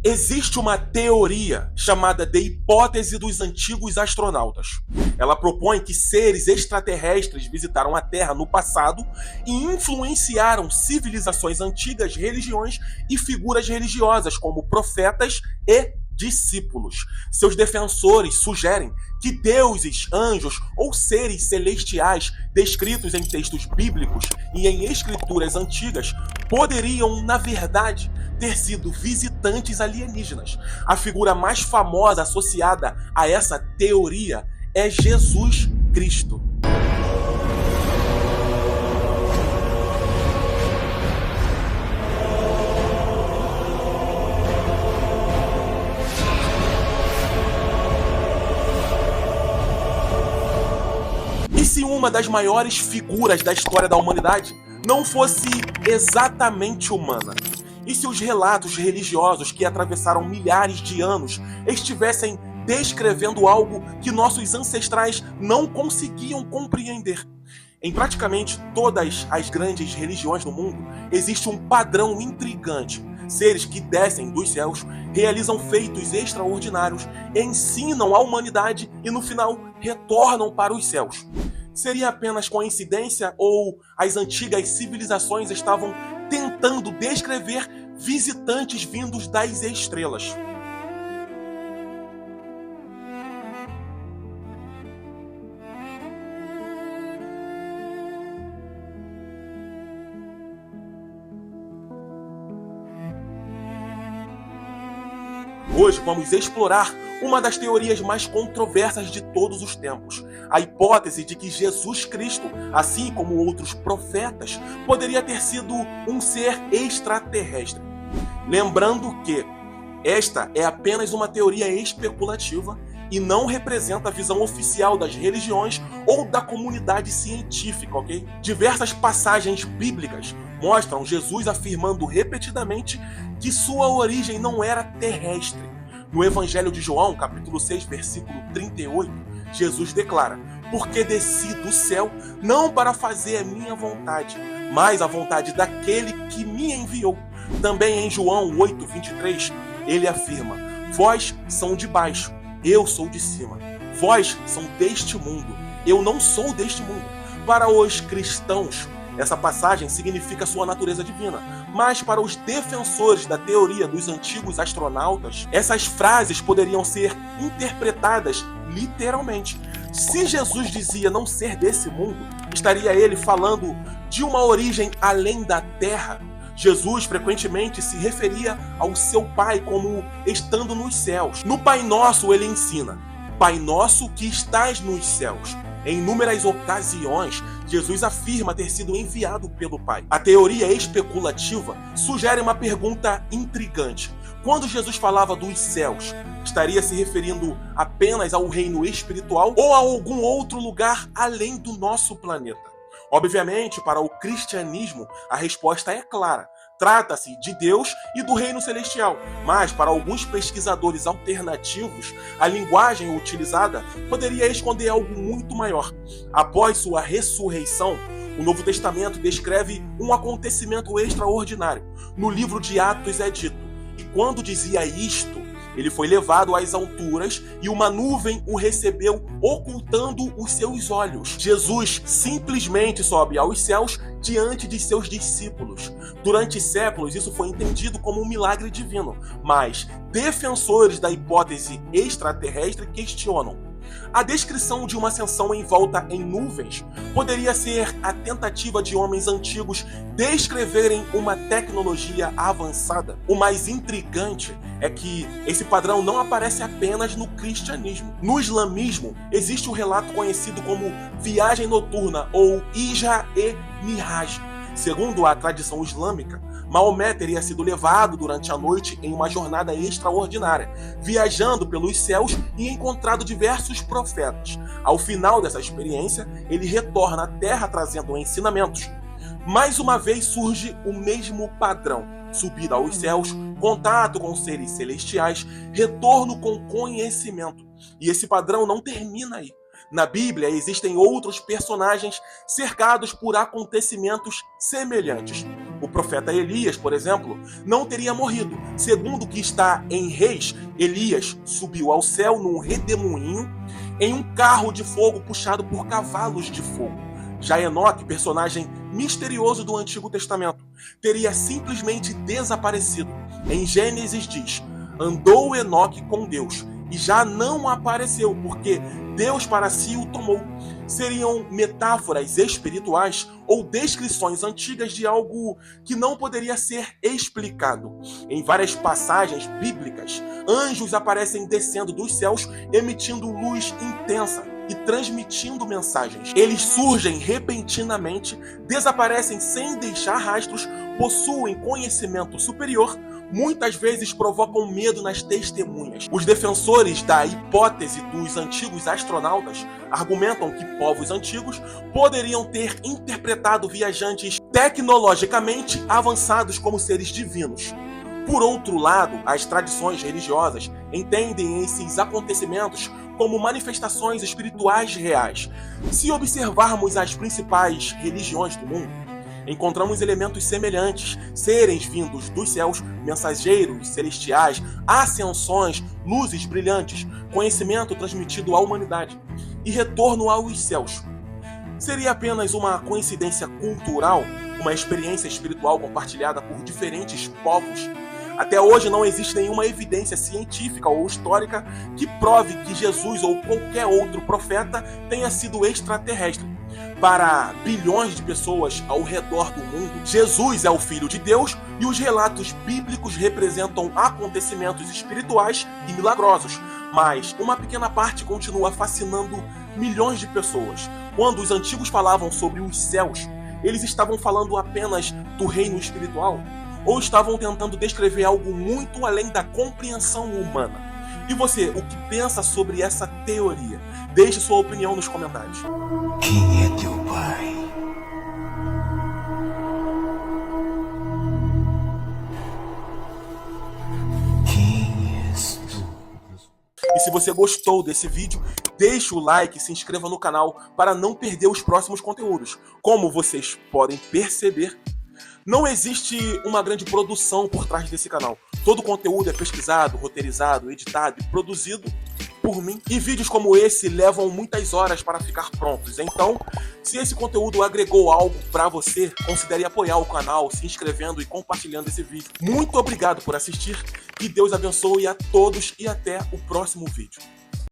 Existe uma teoria chamada de hipótese dos antigos astronautas. Ela propõe que seres extraterrestres visitaram a Terra no passado e influenciaram civilizações antigas, religiões e figuras religiosas como profetas e discípulos. Seus defensores sugerem que deuses, anjos ou seres celestiais descritos em textos bíblicos e em escrituras antigas poderiam, na verdade, ter sido visitantes alienígenas. A figura mais famosa associada a essa teoria é Jesus Cristo. E se uma das maiores figuras da história da humanidade não fosse exatamente humana? E se os relatos religiosos que atravessaram milhares de anos estivessem descrevendo algo que nossos ancestrais não conseguiam compreender? Em praticamente todas as grandes religiões do mundo, existe um padrão intrigante. Seres que descem dos céus, realizam feitos extraordinários, ensinam a humanidade e, no final, retornam para os céus. Seria apenas coincidência ou as antigas civilizações estavam tentando descrever visitantes vindos das estrelas? Hoje vamos explorar uma das teorias mais controversas de todos os tempos, a hipótese de que Jesus Cristo, assim como outros profetas, poderia ter sido um ser extraterrestre. Lembrando que esta é apenas uma teoria especulativa e não representa a visão oficial das religiões ou da comunidade científica, ok? Diversas passagens bíblicas mostram Jesus afirmando repetidamente que sua origem não era terrestre. No Evangelho de João, capítulo 6, versículo 38, Jesus declara: "Porque desci do céu não para fazer a minha vontade, mas a vontade daquele que me enviou." Também em João 8, 23, ele afirma: "Vós são de baixo, eu sou de cima. Vós são deste mundo, eu não sou deste mundo." Para os cristãos, essa passagem significa sua natureza divina, mas para os defensores da teoria dos antigos astronautas, essas frases poderiam ser interpretadas literalmente. Se Jesus dizia não ser desse mundo, estaria ele falando de uma origem além da Terra? Jesus frequentemente se referia ao seu Pai como estando nos céus. No Pai Nosso ele ensina: "Pai nosso que estás nos céus." Em inúmeras ocasiões, Jesus afirma ter sido enviado pelo Pai. A teoria especulativa sugere uma pergunta intrigante. Quando Jesus falava dos céus, estaria se referindo apenas ao reino espiritual ou a algum outro lugar além do nosso planeta? Obviamente, para o cristianismo, a resposta é clara. Trata-se de Deus e do reino celestial, mas para alguns pesquisadores alternativos, a linguagem utilizada poderia esconder algo muito maior. Após sua ressurreição, o Novo Testamento descreve um acontecimento extraordinário. No livro de Atos é dito: "E quando dizia isto, ele foi levado às alturas e uma nuvem o recebeu, ocultando os seus olhos." Jesus simplesmente sobe aos céus diante de seus discípulos. Durante séculos, isso foi entendido como um milagre divino, mas defensores da hipótese extraterrestre questionam: a descrição de uma ascensão envolta em nuvens poderia ser a tentativa de homens antigos descreverem uma tecnologia avançada? O mais intrigante é que esse padrão não aparece apenas no cristianismo. No islamismo, existe o relato conhecido como viagem noturna ou Isra-e-Miraj. Segundo a tradição islâmica, Maomé teria sido levado durante a noite em uma jornada extraordinária, viajando pelos céus e encontrado diversos profetas. Ao final dessa experiência, ele retorna à Terra trazendo ensinamentos. Mais uma vez surge o mesmo padrão: subida aos céus, contato com seres celestiais, retorno com conhecimento. E esse padrão não termina aí. Na Bíblia existem outros personagens cercados por acontecimentos semelhantes. O profeta Elias, por exemplo, não teria morrido. Segundo o que está em Reis, Elias subiu ao céu num redemoinho em um carro de fogo puxado por cavalos de fogo. Já Enoque, personagem misterioso do Antigo Testamento, teria simplesmente desaparecido. Em Gênesis diz: andou Enoque com Deus e já não apareceu, porque Deus para si o tomou. Seriam metáforas espirituais ou descrições antigas de algo que não poderia ser explicado. Em várias passagens bíblicas, anjos aparecem descendo dos céus, emitindo luz intensa e transmitindo mensagens. Eles surgem repentinamente, desaparecem sem deixar rastros, possuem conhecimento superior, muitas vezes provocam medo nas testemunhas. Os defensores da hipótese dos antigos astronautas argumentam que povos antigos poderiam ter interpretado viajantes tecnologicamente avançados como seres divinos. Por outro lado, as tradições religiosas entendem esses acontecimentos como manifestações espirituais reais. Se observarmos as principais religiões do mundo, encontramos elementos semelhantes, seres vindos dos céus, mensageiros celestiais, ascensões, luzes brilhantes, conhecimento transmitido à humanidade e retorno aos céus. Seria apenas uma coincidência cultural, uma experiência espiritual compartilhada por diferentes povos? Até hoje não existe nenhuma evidência científica ou histórica que prove que Jesus ou qualquer outro profeta tenha sido extraterrestre. Para bilhões de pessoas ao redor do mundo, Jesus é o Filho de Deus e os relatos bíblicos representam acontecimentos espirituais e milagrosos. Mas uma pequena parte continua fascinando milhões de pessoas. Quando os antigos falavam sobre os céus, eles estavam falando apenas do reino espiritual? Ou estavam tentando descrever algo muito além da compreensão humana? E você, o que pensa sobre essa teoria? Deixe sua opinião nos comentários. Quem é teu pai? Quem és tu? E se você gostou desse vídeo, deixe o like e se inscreva no canal para não perder os próximos conteúdos. Como vocês podem perceber, não existe uma grande produção por trás desse canal. Todo o conteúdo é pesquisado, roteirizado, editado e produzido por mim. E vídeos como esse levam muitas horas para ficar prontos. Então, se esse conteúdo agregou algo para você, considere apoiar o canal, se inscrevendo e compartilhando esse vídeo. Muito obrigado por assistir. Que Deus abençoe a todos e até o próximo vídeo.